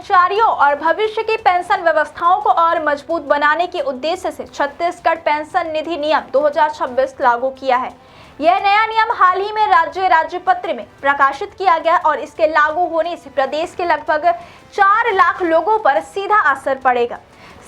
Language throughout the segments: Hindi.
कर्मचारियों और भविष्य की पेंशन व्यवस्थाओं को और मजबूत बनाने के उद्देश्य से छत्तीसगढ़ पेंशन निधि नियम 2026 लागू किया है। यह नया नियम हाल ही में राज्यपत्र में प्रकाशित किया गया और इसके लागू होने से प्रदेश के लगभग 4 लाख लोगों पर सीधा असर पड़ेगा।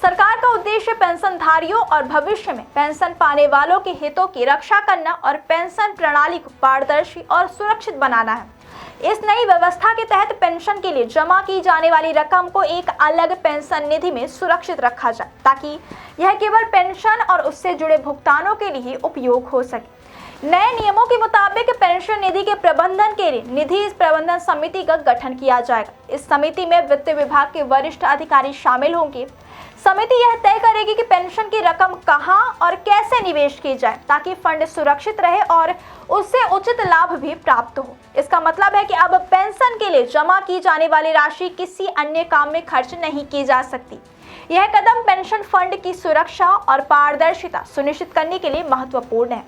सरकार का उद्देश्य पेंशनधारियों और भविष्य में पेंशन पाने वालों के हितों की रक्षा करना और पेंशन प्रणाली को पारदर्शी और सुरक्षित बनाना है। इस नई व्यवस्था के तहत पेंशन के लिए जमा की जाने वाली रकम को एक अलग पेंशन निधि में सुरक्षित रखा जाए ताकि यह केवल पेंशन और उससे जुड़े भुगतानों के लिए उपयोग हो सके। नए नियमों के मुताबिक पेंशन निधि के प्रबंधन के लिए निधि प्रबंधन समिति का गठन किया जाएगा। इस समिति में वित्त विभाग के वरिष्ठ अधिकारी शामिल होंगे। समिति यह तय करेगी कि पेंशन की रकम कहां और कैसे निवेश की जाए ताकि फंड सुरक्षित रहे और उससे उचित लाभ भी प्राप्त हो। इसका मतलब है कि अब पेंशन के लिए जमा की जाने वाली राशि किसी अन्य काम में खर्च नहीं की जा सकती। यह कदम पेंशन फंड की सुरक्षा और पारदर्शिता सुनिश्चित करने के लिए महत्वपूर्ण है।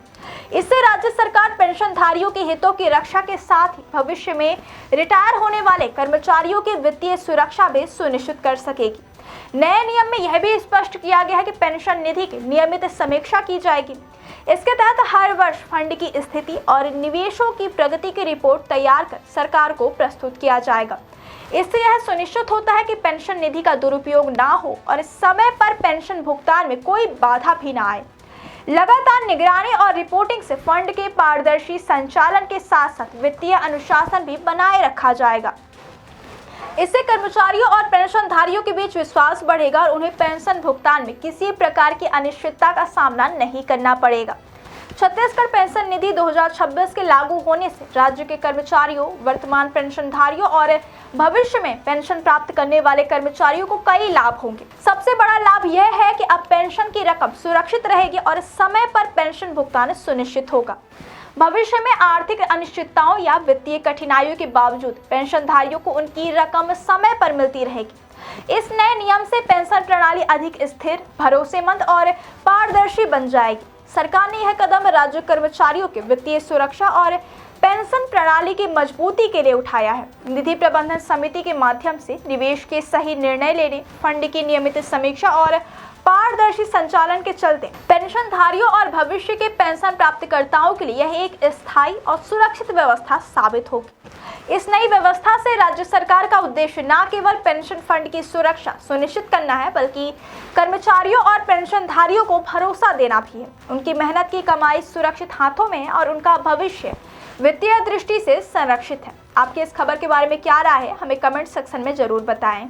इससे राज्य सरकार पेंशनधारियों के हितों की रक्षा के साथ ही भविष्य में रिटायर होने वाले कर्मचारियों की वित्तीय सुरक्षा भी सुनिश्चित कर सकेगी। नए नियम में यह भी स्पष्ट किया गया है कि पेंशन निधि की नियमित समीक्षा की जाएगी। इसके तहत हर वर्ष फंड की स्थिति और निवेशों की प्रगति की रिपोर्ट तैयार कर सरकार को प्रस्तुत किया जाएगा। इससे यह सुनिश्चित होता है कि पेंशन निधि का दुरुपयोग ना हो और समय पर पेंशन भुगतान में कोई बाधा भी ना आए। लगातार निगरानी और रिपोर्टिंग से फंड के पारदर्शी संचालन के साथ साथ वित्तीय अनुशासन भी बनाए रखा जाएगा। इससे कर्मचारियों और पेंशनधारियों के बीच विश्वास बढ़ेगा और उन्हें पेंशन भुगतान में किसी प्रकार की अनिश्चितता का सामना नहीं करना पड़ेगा। छत्तीसगढ़ पेंशन निधि 2026 के लागू होने से राज्य के कर्मचारियों, वर्तमान पेंशनधारियों और भविष्य में पेंशन प्राप्त करने वाले कर्मचारियों को कई लाभ होंगे। सबसे बड़ा लाभ यह है कि अब पेंशन की रकम सुरक्षित रहेगी और समय पर पेंशन भुगतान सुनिश्चित होगा। भविष्य में आर्थिक अनिश्चितताओं या वित्तीय कठिनाइयों के बावजूद पेंशनधारियों को उनकी रकम समय पर मिलती रहेगी। इस नए नियम से पेंशन प्रणाली अधिक स्थिर, भरोसेमंद और पारदर्शी बन जाएगी। सरकार ने यह कदम राज्य कर्मचारियों के वित्तीय सुरक्षा और पेंशन प्रणाली की मजबूती के लिए उठाया है। निधि प्रबंधन समिति के माध्यम से निवेश के सही निर्णय लेने, फंड की नियमित समीक्षा और पारदर्शी संचालन के चलते पेंशनधारियों और भविष्य के पेंशन प्राप्तकर्ताओं के लिए यह एक स्थायी और सुरक्षित व्यवस्था साबित होगी। इस नई व्यवस्था से राज्य सरकार का उद्देश्य न केवल पेंशन फंड की सुरक्षा सुनिश्चित करना है, बल्कि कर्मचारियों और पेंशनधारियों को भरोसा देना भी है। उनकी मेहनत की कमाई सुरक्षित हाथों में है और उनका भविष्य वित्तीय दृष्टि से संरक्षित है। आपकी इस खबर के बारे में क्या राय है, हमें कमेंट सेक्शन में जरूर बताएं।